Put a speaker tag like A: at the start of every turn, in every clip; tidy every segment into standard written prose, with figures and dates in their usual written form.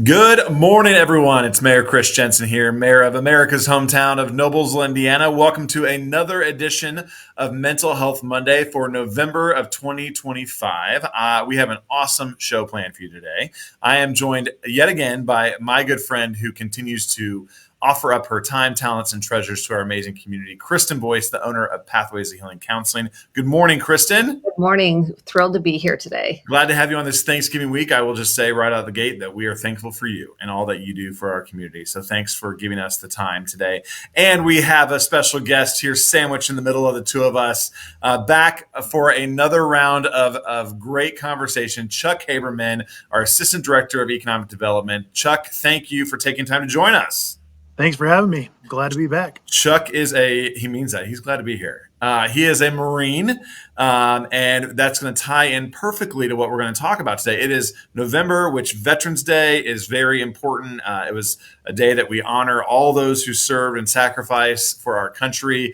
A: Good morning, everyone. It's Mayor Chris Jensen here, Mayor of America's hometown of Noblesville, Indiana. Welcome to another edition of Mental Health Monday for November of 2025. We have an awesome show planned for you today. I am joined yet again by my good friend who continues to offer up her time, talents, and treasures to our amazing community, Kristen Boice, the owner of Pathways of Healing Counseling. Good morning, Kristen.
B: Good morning. Thrilled to be here today.
A: Glad to have you on this Thanksgiving week. I will just say right out of the gate that we are thankful for you and all that you do for our community. So thanks for giving us the time today. And we have a special guest here sandwiched in the middle of the two of us, back for another round of great conversation. Chuck Haberman, our Assistant Director of Economic Development. Chuck, thank you for taking time to join us.
C: Thanks for having me. Glad to be back.
A: Chuck he means that. He's glad to be here. He is a Marine, and that's going to tie in perfectly to what we're going to talk about today. It is November, which Veterans Day is very important. It was a day that we honor all those who served and sacrificed for our country.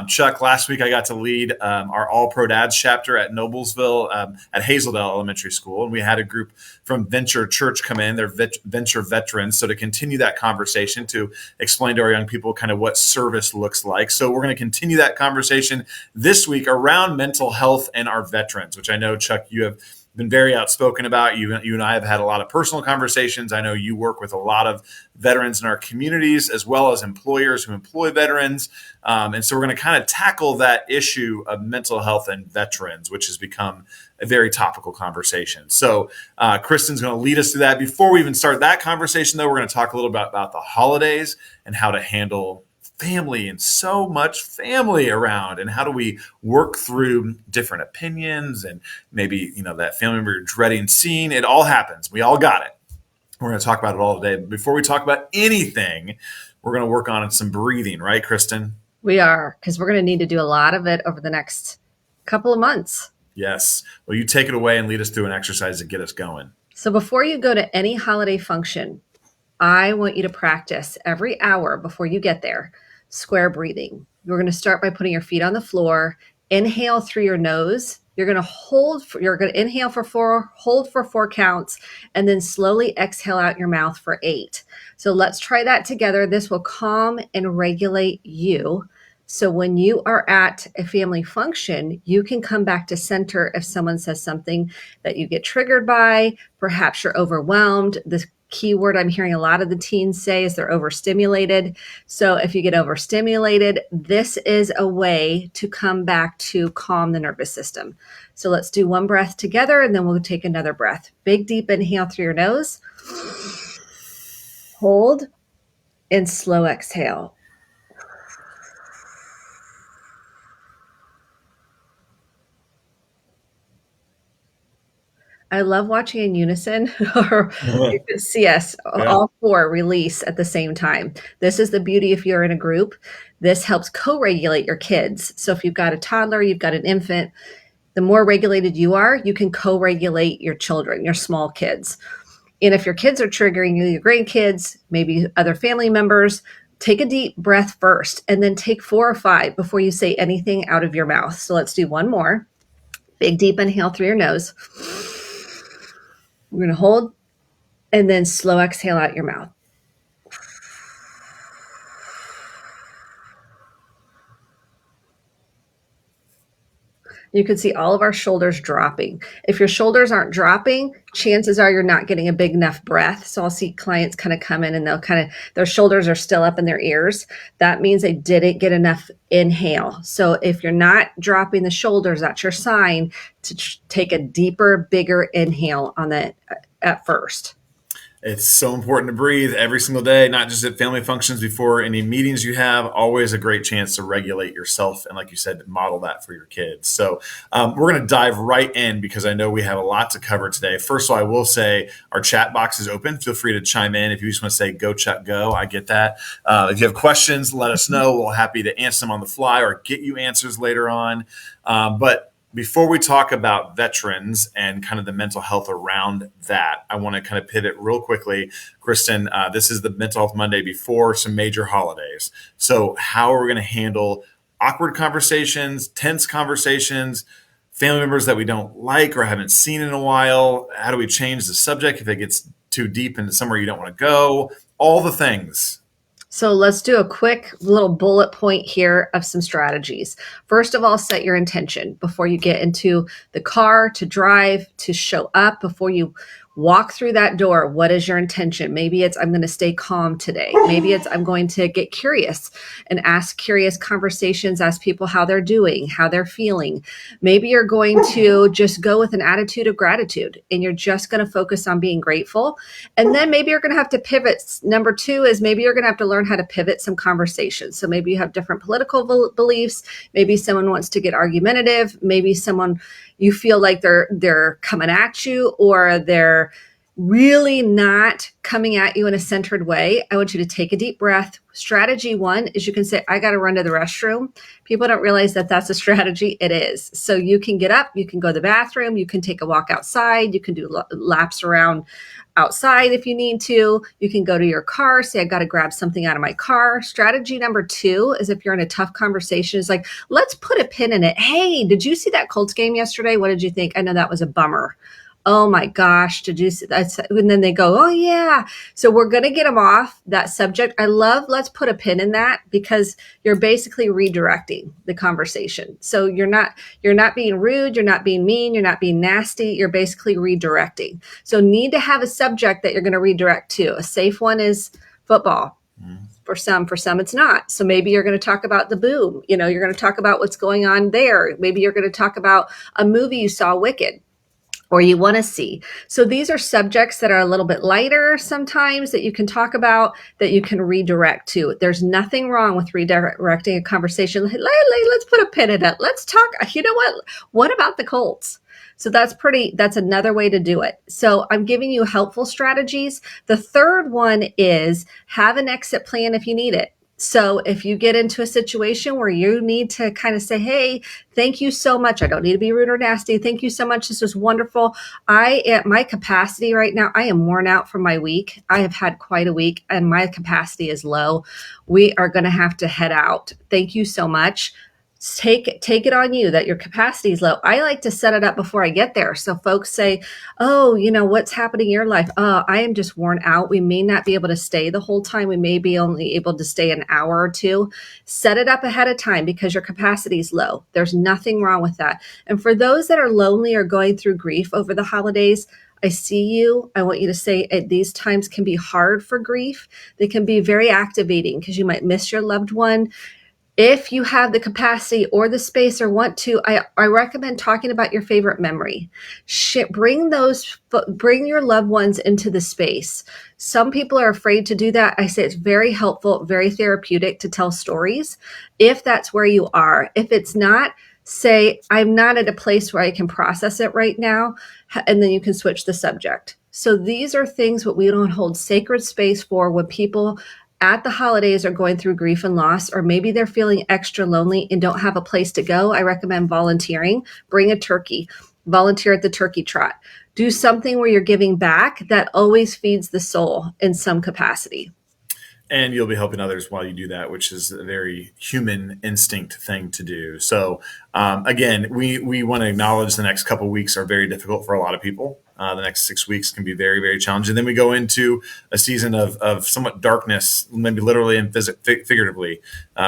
A: Chuck, last week I got to lead our All Pro Dads chapter at Noblesville at Hazeldale Elementary School. And we had a group from Venture Church come in. They're Venture veterans. So to continue that conversation, to explain to our young people kind of what service looks like. So we're going to continue that conversation this week around mental health and our veterans, which I know, Chuck, you have been very outspoken about. You and I have had a lot of personal conversations. I know you work with a lot of veterans in our communities, as well as employers who employ veterans. And so we're going to kind of tackle that issue of mental health and veterans, which has become a very topical conversation. So Kristen's going to lead us through that. Before we even start that conversation, though, we're going to talk a little bit about the holidays and how to handle family and so much family around, and how do we work through different opinions and maybe, that family member you're dreading seeing. It all happens. We all got it. We're going to talk about it all today. Before we talk about anything, we're going to work on some breathing, right, Kristen?
B: We are, because we're going to need to do a lot of it over the next couple of months.
A: Yes. Well, you take it away and lead us through an exercise to get us going.
B: So before you go to any holiday function, I want you to practice every hour before you get there, square breathing. You're going to start by putting your feet on the floor, inhale through your nose. You're going to inhale for 4, hold for 4 counts, and then slowly exhale out your mouth for 8. So let's try that together. This will calm and regulate you. So when you are at a family function, you can come back to center if someone says something that you get triggered by. Perhaps you're overwhelmed. The key word I'm hearing a lot of the teens say is they're overstimulated. So if you get overstimulated, this is a way to come back to calm the nervous system. So let's do one breath together, and then we'll take another breath. Big, deep inhale through your nose. Hold and slow exhale. I love watching in unison, or you can see us all 4 release at the same time. This is the beauty if you're in a group. This helps co-regulate your kids. So if you've got a toddler, you've got an infant, the more regulated you are, you can co-regulate your children, your small kids. And if your kids are triggering you, your grandkids, maybe other family members, take a deep breath first, and then take 4 or 5 before you say anything out of your mouth. So let's do one more. Big, deep inhale through your nose. We're going to hold and then slow exhale out your mouth. You can see all of our shoulders dropping. If your shoulders aren't dropping, chances are you're not getting a big enough breath. So I'll see clients kind of come in and their shoulders are still up in their ears. That means they didn't get enough inhale. So if you're not dropping the shoulders, that's your sign to take a deeper, bigger inhale on that at first.
A: It's so important to breathe every single day, not just at family functions, before any meetings you have. Always a great chance to regulate yourself. And like you said, model that for your kids. So we're going to dive right in because I know we have a lot to cover today. First of all, I will say our chat box is open. Feel free to chime in. If you just want to say, go Chuck, go, I get that. If you have questions, let us know. We're happy to answer them on the fly or get you answers later on. But before we talk about veterans and kind of the mental health around that, I want to kind of pivot real quickly. Kristen, this is the Mental Health Monday before some major holidays. So how are we going to handle awkward conversations, tense conversations, family members that we don't like or haven't seen in a while? How do we change the subject if it gets too deep into somewhere you don't want to go, all the things.
B: So let's do a quick little bullet point here of some strategies. First of all, set your intention before you get into the car to drive, to show up, before you walk through that door. What is your intention? Maybe it's, I'm going to stay calm today. Maybe it's, I'm going to get curious and ask curious conversations, ask people how they're doing, how they're feeling. Maybe you're going to just go with an attitude of gratitude and you're just going to focus on being grateful. And then maybe you're going to have to pivot. Number two is maybe you're going to have to learn how to pivot some conversations. So maybe you have different political beliefs. Maybe someone wants to get argumentative. Maybe someone, you feel like they're coming at you, or they're really not coming at you in a centered way. I want you to take a deep breath. Strategy one is you can say, I got to run to the restroom. People don't realize that that's a strategy. It is. So you can get up, you can go to the bathroom, you can take a walk outside, you can do laps around outside if you need to. You can go to your car, say, I got to grab something out of my car. Strategy number two is, if you're in a tough conversation, is like, let's put a pin in it. Hey, did you see that Colts game yesterday? What did you think? I know that was a bummer. Oh my gosh, did you see that? And then they go, oh yeah. So we're going to get them off that subject. I love, let's put a pin in that, because you're basically redirecting the conversation. So you're not being rude. You're not being mean. You're not being nasty. You're basically redirecting. So need to have a subject that you're going to redirect to. A safe one is football. For some it's not. So maybe you're going to talk about the boom. You're going to talk about what's going on there. Maybe you're going to talk about a movie you saw, Wicked, or you want to see. So these are subjects that are a little bit lighter sometimes that you can talk about, that you can redirect to. There's nothing wrong with redirecting a conversation. Let's put a pin in it. Let's talk. You know what about the Colts? So that's another way to do it. So I'm giving you helpful strategies. The third one is have an exit plan if you need it. So if you get into a situation where you need to kind of say, hey, thank you so much. I don't need to be rude or nasty. Thank you so much. This was wonderful. At my capacity right now, I am worn out from my week. I have had quite a week and my capacity is low. We are going to have to head out. Thank you so much. Take it on you that your capacity is low. I like to set it up before I get there. So folks say, oh, what's happening in your life? I am just worn out. We may not be able to stay the whole time. We may be only able to stay an hour or two. Set it up ahead of time because your capacity is low. There's nothing wrong with that. And for those that are lonely or going through grief over the holidays, I see you. I want you to say at these times can be hard for grief. They can be very activating because you might miss your loved one. If you have the capacity or the space or want to, I recommend talking about your favorite memory. Bring your loved ones into the space. Some people are afraid to do that. I say it's very helpful, very therapeutic to tell stories if that's where you are. If it's not, say, I'm not at a place where I can process it right now, and then you can switch the subject. So these are things that we don't hold sacred space for when people at the holidays are going through grief and loss, or maybe they're feeling extra lonely and don't have a place to go. I recommend volunteering. Bring a turkey. Volunteer at the turkey trot. Do something where you're giving back. That always feeds the soul in some capacity.
A: And you'll be helping others while you do that, which is a very human instinct thing to do. So again, we want to acknowledge the next couple of weeks are very difficult for a lot of people. The next 6 weeks can be very, very challenging. Then we go into a season of somewhat darkness, maybe literally and figuratively,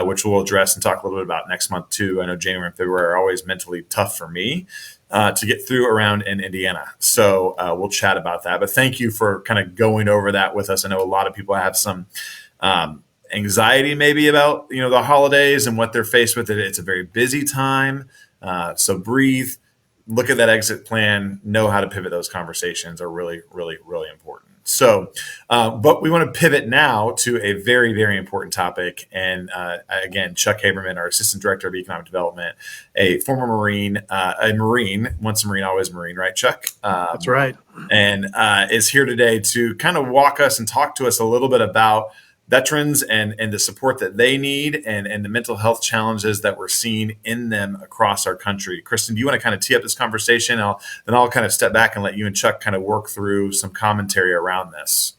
A: which we'll address and talk a little bit about next month too. I know January and February are always mentally tough for me to get through around in Indiana. So we'll chat about that. But thank you for kind of going over that with us. I know a lot of people have some anxiety maybe about the holidays and what they're faced with. It's a very busy time. So breathe. Look at that exit plan, know how to pivot. Those conversations are really, really, really important. So, but we want to pivot now to a very, very important topic. And again, Chuck Haberman, our Assistant Director of Economic Development, a former Marine, once a Marine, always a Marine, right, Chuck?
C: That's right.
A: And is here today to kind of walk us and talk to us a little bit about veterans and the support that they need and the mental health challenges that we're seeing in them across our country. Kristen, do you want to kind of tee up this conversation? Then I'll kind of step back and let you and Chuck kind of work through some commentary around this.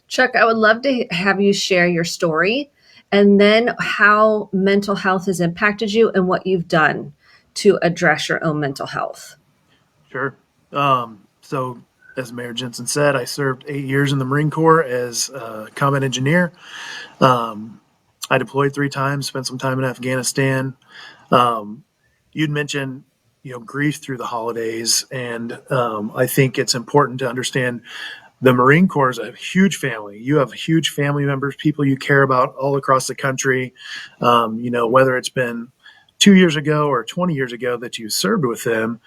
B: Chuck, I would love to have you share your story and then how mental health has impacted you and what you've done to address your own mental health.
C: Sure. So as Mayor Jensen said, I served 8 years in the Marine Corps as a combat engineer. I deployed 3 times, spent some time in Afghanistan. You'd mentioned, grief through the holidays, and I think it's important to understand the Marine Corps is a huge family. You have huge family members, people you care about all across the country. Whether it's been 2 years ago or 20 years ago that you served with them,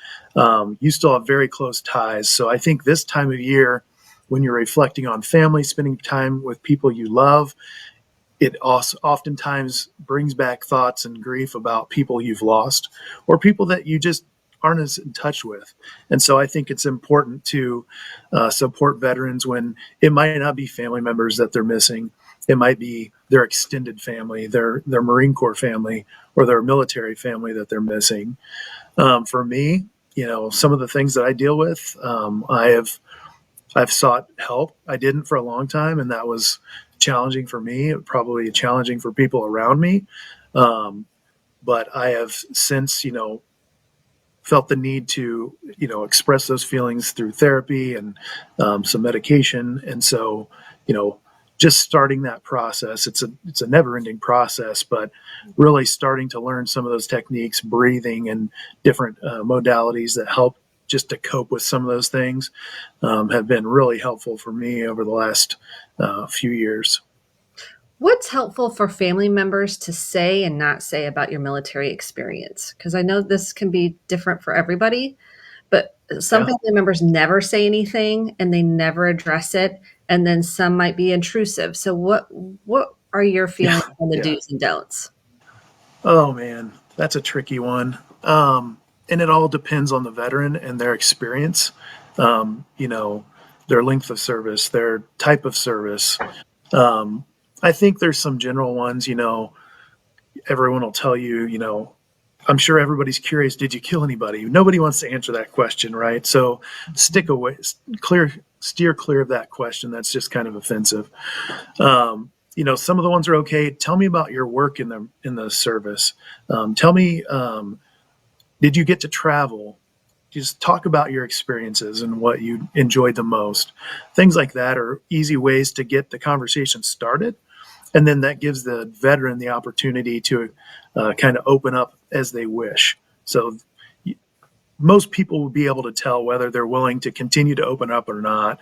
C: you still have very close ties. So I think this time of year, when you're reflecting on family, spending time with people you love, it also oftentimes brings back thoughts and grief about people you've lost or people that you just aren't as in touch with. And so I think it's important to support veterans when it might not be family members that they're missing. It might be their extended family, their Marine Corps family, or their military family that they're missing. For me, some of the things that I deal with, I've sought help. I didn't for a long time, and that was challenging for me, probably challenging for people around me. But I have since, felt the need to, express those feelings through therapy and some medication. And so, just starting that process, it's a never-ending process, but really starting to learn some of those techniques, breathing and different modalities that help just to cope with some of those things have been really helpful for me over the last few years.
B: What's helpful for family members to say and not say about your military experience? Because I know this can be different for everybody, but some
C: Yeah.
B: family members never say anything and they never address it, and then some might be intrusive. So what are your
C: Yeah.
B: feelings on the
C: Yeah.
B: do's and don'ts?
C: Oh man, that's a tricky one. And it all depends on the veteran and their experience, their length of service, their type of service. Um, I think there's some general ones, everyone will tell you, I'm sure everybody's curious, did you kill anybody? Nobody wants to answer that question, right? So stick away, steer clear of that question. That's just kind of offensive. Some of the ones are okay. Tell me about your work in the service. Tell me, did you get to travel? Just talk about your experiences and what you enjoyed the most. Things like that are easy ways to get the conversation started. And then that gives the veteran the opportunity to kind of open up as they wish. So most people will be able to tell whether they're willing to continue to open up or not.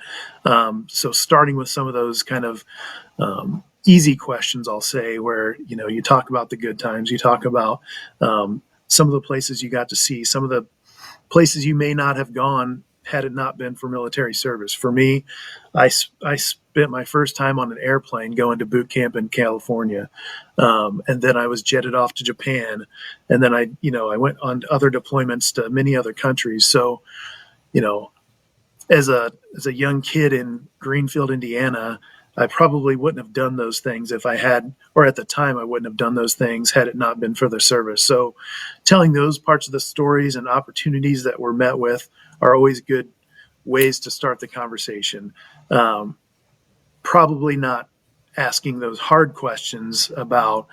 C: So starting with some of those kind of easy questions, I'll say, where, you talk about the good times, you talk about some of the places you got to see, some of the places you may not have gone had it not been for military service. For me, I spent my first time on an airplane going to boot camp in California. And then I was jetted off to Japan. And then I went on other deployments to many other countries. So, as a young kid in Greenfield, Indiana, I probably wouldn't have done those things if I had, or at the time, I wouldn't have done those things had it not been for the service. So telling those parts of the stories and opportunities that we're met with are always good ways to start the conversation. Probably not asking those hard questions about,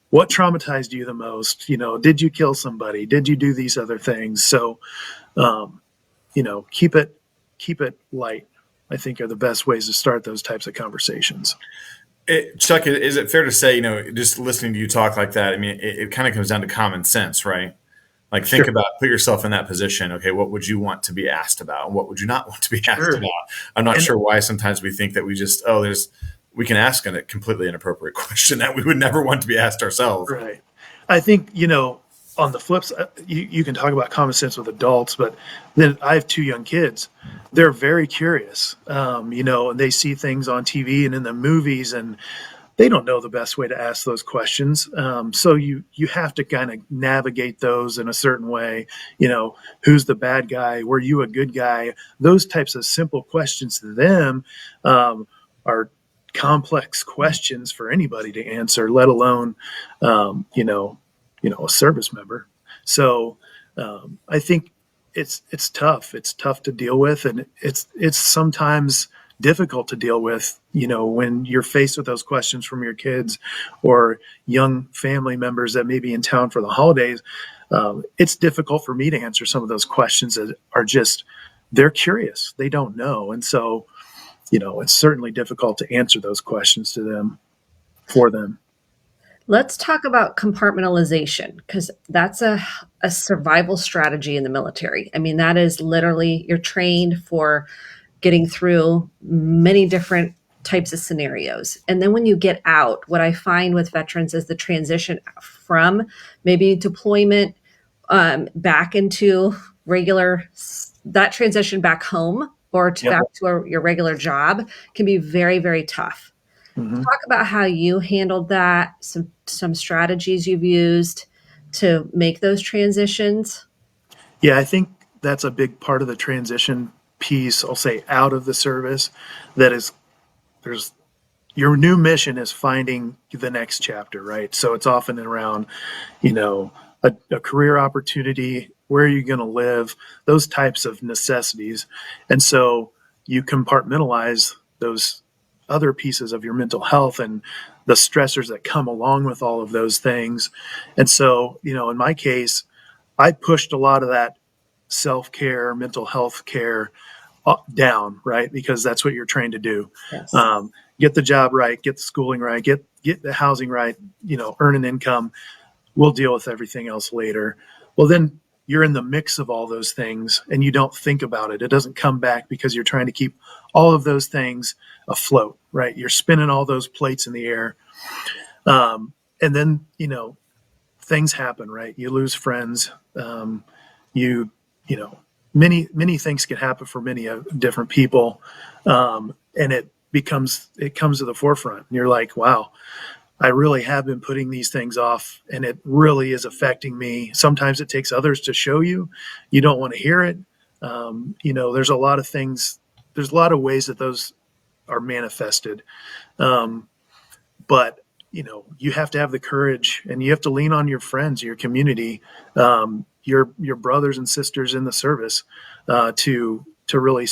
C: what traumatized you the most? Did you kill somebody? Did you do these other things? So, keep it light, I think, are the best ways to start those types of conversations.
A: Chuck, is it fair to say, just listening to you talk like that, I mean, it kind of comes down to common sense, right? Like think
C: Sure.
A: about, put yourself in that position. Okay, what would you want to be asked about? And what would you not want to be asked
C: Sure.
A: about? I'm not
C: And
A: sure why sometimes we think that we can ask a completely inappropriate question that we would never want to be asked ourselves.
C: right. I think, on the flip side, you can talk about common sense with adults, but then I have 2 young kids. They're very curious, and they see things on TV and in the movies, and they don't know the best way to ask those questions. So you have to kind of navigate those in a certain way. Who's the bad guy? Were you a good guy? Those types of simple questions to them are complex questions for anybody to answer, let alone, a service member. So I think it's tough. It's tough to deal with, and it's sometimes difficult to deal with, when you're faced with those questions from your kids or young family members that may be in town for the holidays. It's difficult for me to answer some of those questions that are just they're curious. They don't know. And so, it's certainly difficult to answer those questions to them for them.
B: Let's talk about compartmentalization because that's a survival strategy in the military. I mean, that is literally you're trained for getting through many different types of scenarios. And then when you get out, what I find with veterans is the transition from maybe deployment back into regular, that transition back home or to
C: Yep.
B: back to your regular job can be very, very tough.
C: Hmm.
B: Talk about how you handled that, some strategies you've used to make those transitions.
C: Yeah, I think that's a big part of the transition piece, I'll say, out of the service. That is, there's your new mission is finding the next chapter, right? So it's often around, a career opportunity, where are you going to live, those types of necessities. And so you compartmentalize those other pieces of your mental health and the stressors that come along with all of those things. And so, in my case, I pushed a lot of that self care, mental health care down, right? Because that's what you're trained to do.
B: Yes.
C: Get the job right, get the schooling right, get the housing right, earn an income. We'll deal with everything else later. Well, then you're in the mix of all those things and you don't think about it. It doesn't come back because you're trying to keep all of those things afloat, right? You're spinning all those plates in the air. And then, things happen, right? You lose friends. You, you know, many things can happen for many different people. And it comes to the forefront. And you're like, wow, I really have been putting these things off and it really is affecting me. Sometimes it takes others to show you. You don't want to hear it. There's a lot of things, there's a lot of ways that those are manifested. But you have to have the courage and you have to lean on your friends, your community, your brothers and sisters in the service, to really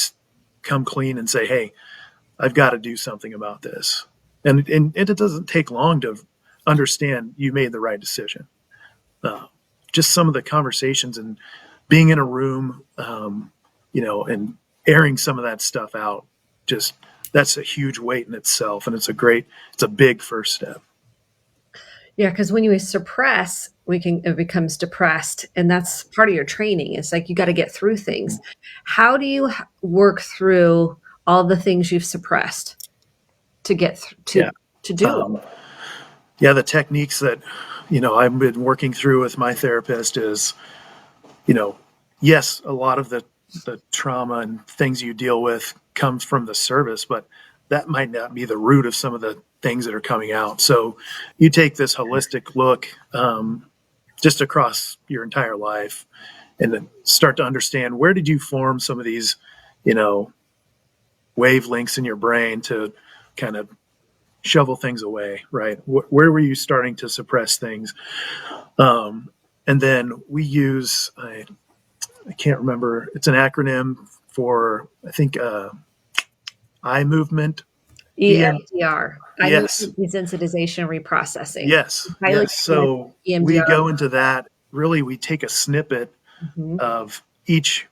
C: come clean and say, hey, I've got to do something about this. And it doesn't take long to understand you made the right decision. Just some of the conversations and being in a room, and airing some of that stuff out, just that's a huge weight in itself. And it's a big first step.
B: Yeah, because when you suppress, it becomes depressed, and that's part of your training. It's like you got to get through things. How do you work through all the things you've suppressed to get
C: Yeah.
B: to do it?
C: The techniques that I've been working through with my therapist is, yes, a lot of the trauma and things you deal with comes from the service, but that might not be the root of some of the things that are coming out. So you take this holistic look, just across your entire life, and then start to understand, where did you form some of these, wavelengths in your brain to kind of shovel things away, right? Where were you starting to suppress things? And then we use, I can't remember, it's an acronym for, I think, eye movement.
B: EMDR.
C: Yes.
B: Desensitization reprocessing.
C: Yes.
B: Highly
C: Yes. So we
B: EMDR.
C: go into that. Really, we take a snippet
B: Mhm.
C: of each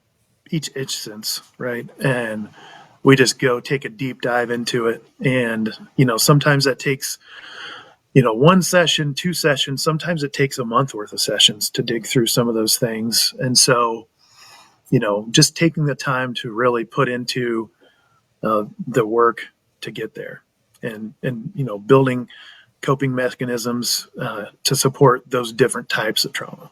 C: instance, right? And we just go take a deep dive into it. And, sometimes that takes, one session, two sessions. Sometimes it takes a month worth of sessions to dig through some of those things. And so, just taking the time to really put into the work to get there, and building coping mechanisms to support those different types of trauma.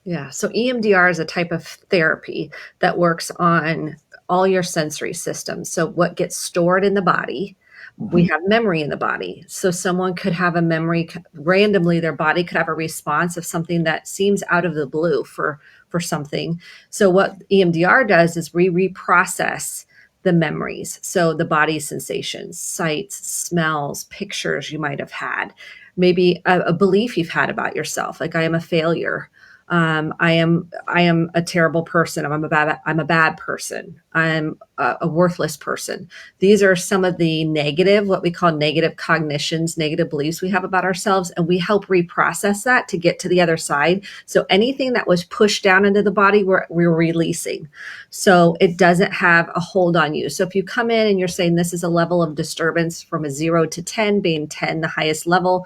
B: Yeah. So EMDR is a type of therapy that works on all your sensory systems. So what gets stored in the body, we have memory in the body. So someone could have a memory randomly, their body could have a response of something that seems out of the blue for something. So what EMDR does is we reprocess the memories. So the body's sensations, sights, smells, pictures you might have had, maybe a belief you've had about yourself, like I am a failure. I am a terrible person. I'm a bad person. I'm a worthless person. These are some of the negative, what we call negative cognitions, negative beliefs we have about ourselves, and we help reprocess that to get to the other side. So anything that was pushed down into the body, we're releasing. So it doesn't have a hold on you. So if you come in and you're saying this is a level of disturbance from a 0 to 10, being 10 the highest level,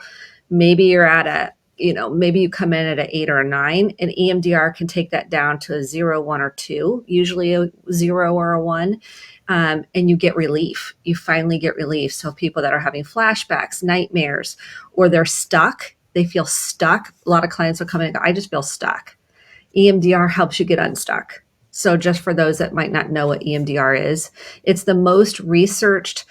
B: maybe you're at a, maybe you come in at an 8 or a 9, and EMDR can take that down to a 0, 1, or 2, usually a 0 or a 1. And you get relief. You finally get relief. So people that are having flashbacks, nightmares, or they're stuck, they feel stuck. A lot of clients will come in and go, I just feel stuck. EMDR helps you get unstuck. So just for those that might not know what EMDR is, it's the most researched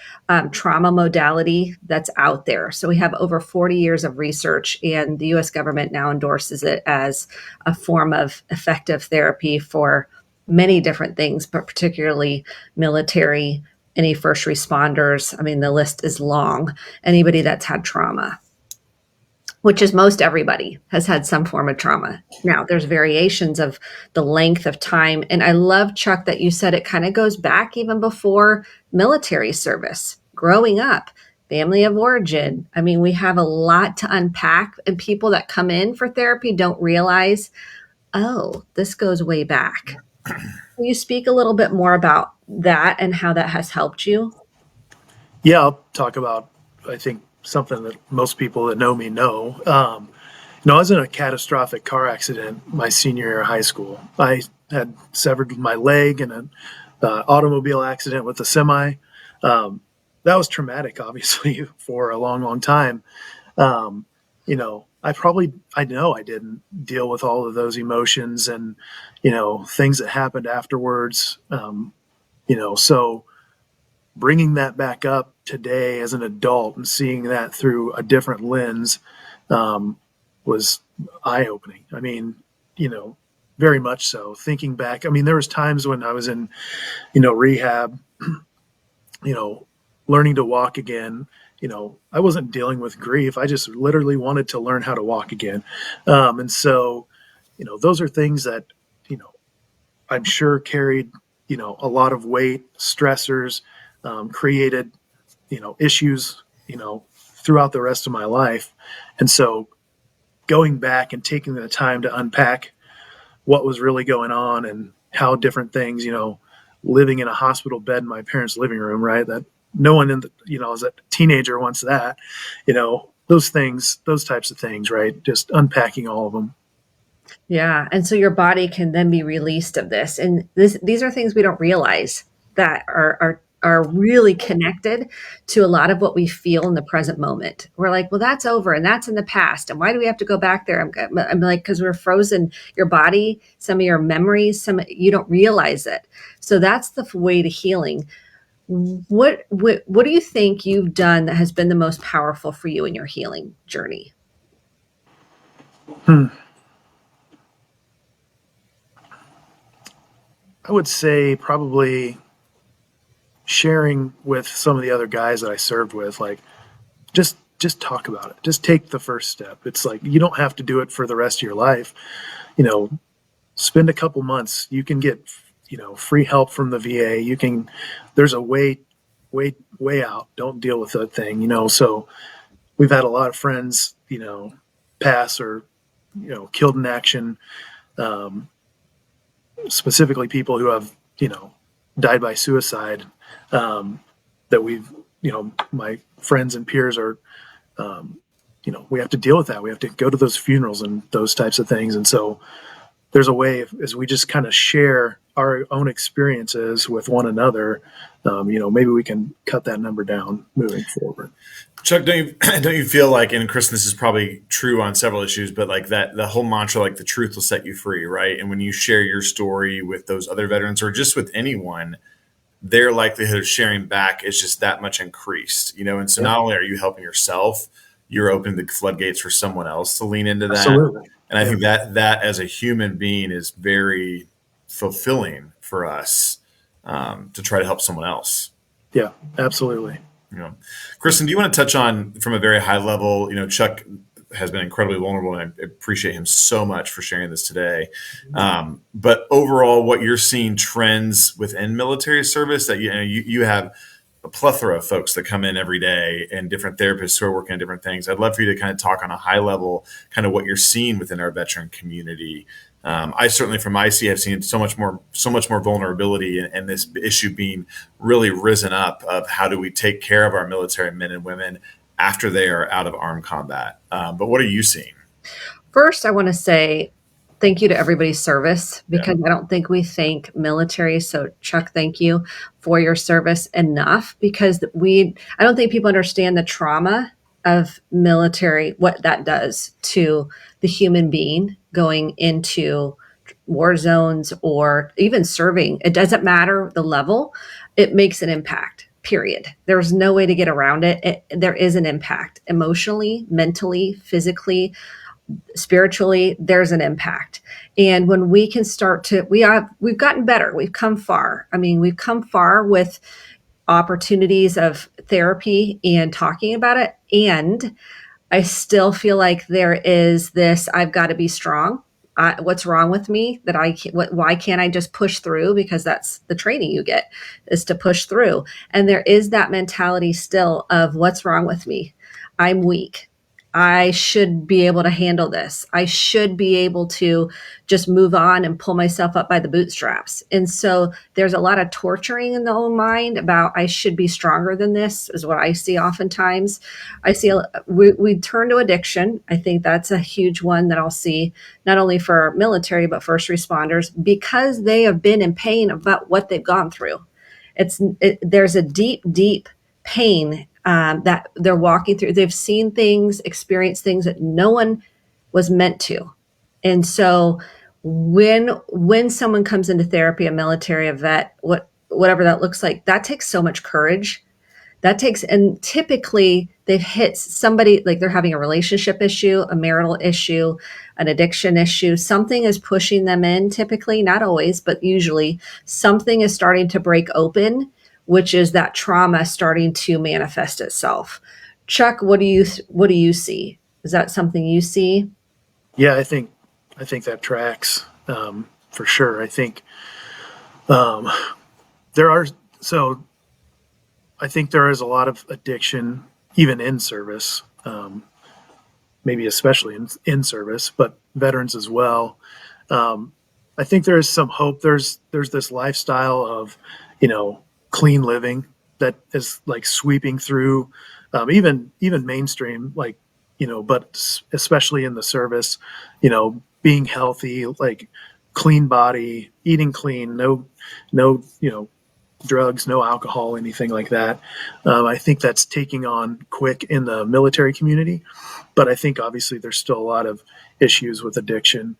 B: trauma modality that's out there. So we have over 40 years of research, and the US government now endorses it as a form of effective therapy for many different things, but particularly military, any first responders. I mean, the list is long. Anybody that's had trauma, which is most everybody has had some form of trauma. Now, there's variations of the length of time. And I love, Chuck, that you said it kind of goes back even before military service, growing up, family of origin. I mean, we have a lot to unpack, and people that come in for therapy don't realize, oh, this goes way back. Can you speak a little bit more about that and how that has helped you?
C: Yeah, I'll talk about, I think, something that most people that know me know. I was in a catastrophic car accident my senior year of high school. I had severed my leg in an automobile accident with a semi. That was traumatic, obviously, for a long, long time. I know I didn't deal with all of those emotions and, things that happened afterwards. So bringing that back up today as an adult and seeing that through a different lens was eye-opening. I mean, very much so. Thinking back, I mean, there was times when I was in, rehab, learning to walk again. I wasn't dealing with grief. I just literally wanted to learn how to walk again. And so, those are things that, I'm sure carried, a lot of weight, stressors, created, issues, throughout the rest of my life. And so going back and taking the time to unpack what was really going on and how different things, living in a hospital bed in my parents' living room, right? That no one as a teenager wants that, those things, those types of things, right? Just unpacking all of them.
B: Yeah. And so your body can then be released of this. And these are things we don't realize that are really connected to a lot of what we feel in the present moment. We're like, well, that's over and that's in the past. And why do we have to go back there? I'm like, because we're frozen. Your body, some of your memories, you don't realize it. So that's the way to healing. What do you think you've done that has been the most powerful for you in your healing journey?
C: I would say probably sharing with some of the other guys that I served with, like just talk about it. Just take the first step. It's like you don't have to do it for the rest of your life. Spend a couple months. You can get free help from the VA. There's a way out. Don't deal with that thing. So we've had a lot of friends pass or killed in action. Specifically people who have died by suicide, that we've, my friends and peers are, we have to deal with that. We have to go to those funerals and those types of things. And so there's a way as we just kind of share our own experiences with one another, maybe we can cut that number down moving forward.
A: Chuck, don't you feel like, and Chris, this is probably true on several issues, but like that, the whole mantra, like the truth will set you free, right? And when you share your story with those other veterans or just with anyone, their likelihood of sharing back is just that much increased, And so not only are you helping yourself, you're opening the floodgates for someone else to lean into that.
C: Absolutely.
A: And I think that as a human being is very fulfilling for us, to try to help someone else.
C: Yeah, absolutely.
A: Kristen, do you want to touch on from a very high level, Chuck has been incredibly vulnerable, and I appreciate him so much for sharing this today. But overall, what you're seeing trends within military service, that you have a plethora of folks that come in every day and different therapists who are working on different things. I'd love for you to kind of talk on a high level, kind of what you're seeing within our veteran community. I certainly, from my seat, have seen so much more vulnerability, and this issue being really risen up of how do we take care of our military men and women after they are out of armed combat. But what are you seeing?
B: First, I want to say thank you to everybody's service, because I don't think we thank military. So Chuck, thank you for your service enough, because I don't think people understand the trauma of military, what that does to the human being going into war zones or even serving. It doesn't matter the level, it makes an impact. Period. There's no way to get around it. There is an impact emotionally, mentally, physically, spiritually. There's an impact. And when we can start to, we've gotten better. We've come far. I mean, we've come far with opportunities of therapy and talking about it. And I still feel like there is this, I've got to be strong. What's wrong with me that why can't I just push through? Because that's the training you get, is to push through. And there is that mentality still of what's wrong with me? I'm weak. I should be able to handle this. I should be able to just move on and pull myself up by the bootstraps. And so there's a lot of torturing in the own mind about I should be stronger than this, is what I see oftentimes. I see we turn to addiction. I think that's a huge one that I'll see, not only for military, but first responders, because they have been in pain about what they've gone through. There's a deep, deep pain that they're walking through. They've seen things, experienced things that no one was meant to. And so when someone comes into therapy, a military, a vet, whatever that looks like, that takes so much courage. And typically they've hit somebody, like they're having a relationship issue, a marital issue, an addiction issue. Something is pushing them in, typically, not always, but usually something is starting to break open, which is that trauma starting to manifest itself. Chuck, what do you see? Is that something you see?
C: Yeah, I think that tracks for sure. I think there are so. I think there is a lot of addiction, even in service, maybe especially in service, but veterans as well. I think there is some hope. There's this lifestyle of, clean living that is like sweeping through, even mainstream, like, but especially in the service, being healthy, like clean body, eating clean, no, drugs, no alcohol, anything like that. I think that's taking on quick in the military community, but I think obviously there's still a lot of issues with addiction.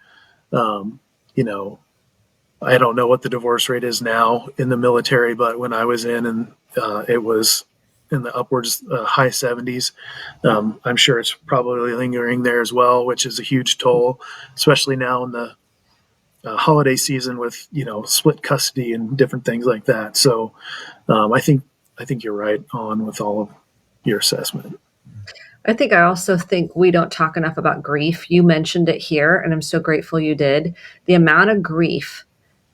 C: I don't know what the divorce rate is now in the military, but when I was in, and it was in the upwards high 70s. I'm sure it's probably lingering there as well, which is a huge toll, especially now in the holiday season with split custody and different things like that. So I think you're right on with all of your assessment.
B: I also think we don't talk enough about grief. You mentioned it here, and I'm so grateful you did. The amount of grief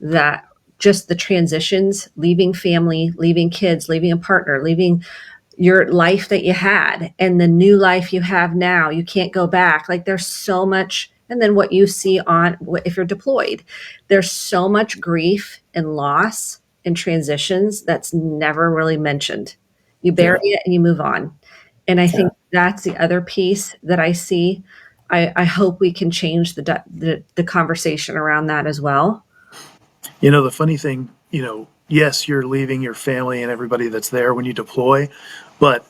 B: that just the transitions, leaving family, leaving kids, leaving a partner, leaving your life that you had and the new life you have now, you can't go back. Like there's so much. And then what you see if you're deployed, there's so much grief and loss and transitions that's never really mentioned. You bury it and you move on. And I think that's the other piece that I see. I hope we can change the conversation around that as well.
C: The funny thing, yes, you're leaving your family and everybody that's there when you deploy, but,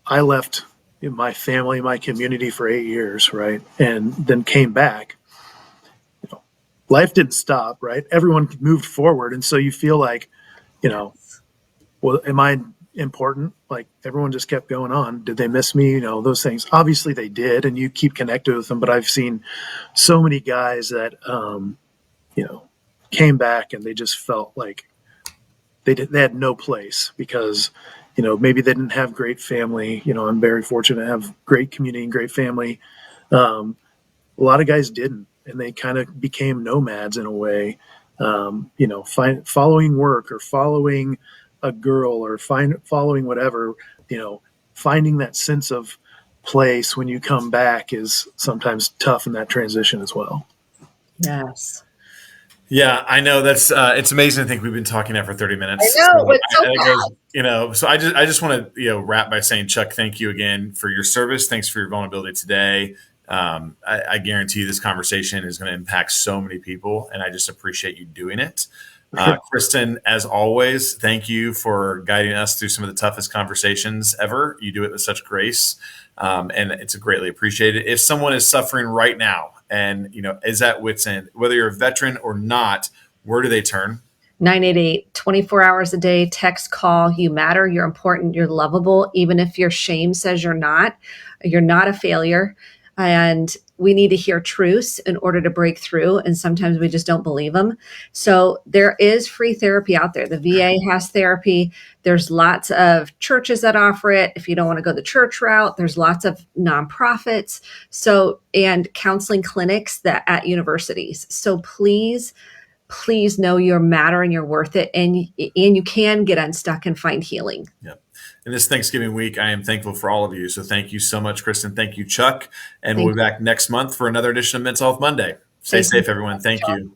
C: I left my family, my community for 8 years, right? And then came back. Life didn't stop, right? Everyone moved forward. And so you feel like, well, am I important? Like everyone just kept going on. Did they miss me? Those things. Obviously they did, and you keep connected with them. But I've seen so many guys that, came back and they just felt like they had no place because, maybe they didn't have great family. I'm very fortunate to have great community and great family. Um, a lot of guys didn't, and they kind of became nomads in a way. Following work or following a girl or following whatever, finding that sense of place when you come back is sometimes tough in that transition as well.
B: Yes.
A: Yeah, I know that's it's amazing to think we've been talking now for 30 minutes.
B: I know, it's so
A: It
B: fast.
A: goes, so I just want to, wrap by saying, Chuck, thank you again for your service. Thanks for your vulnerability today. I guarantee you this conversation is going to impact so many people, and I just appreciate you doing it. Kristen, as always, thank you for guiding us through some of the toughest conversations ever. You do it with such grace, and it's greatly appreciated. If someone is suffering right now and is at wit's end, whether you're a veteran or not, where do they turn?
B: 988, 24 hours a day, text, call. You matter. You're important. You're lovable. Even if your shame says you're not a failure. And we need to hear truths in order to break through. And sometimes we just don't believe them. So there is free therapy out there. The VA has therapy. There's lots of churches that offer it. If you don't want to go the church route, there's lots of nonprofits. And counseling clinics at universities. So please know you matter and you're worth it, and you can get unstuck and find healing.
A: Yep. In this Thanksgiving week, I am thankful for all of you. So thank you so much, Kristen. Thank you, Chuck. And we'll be back next month for another edition of Mental Health Monday. Stay safe, everyone. Thank you.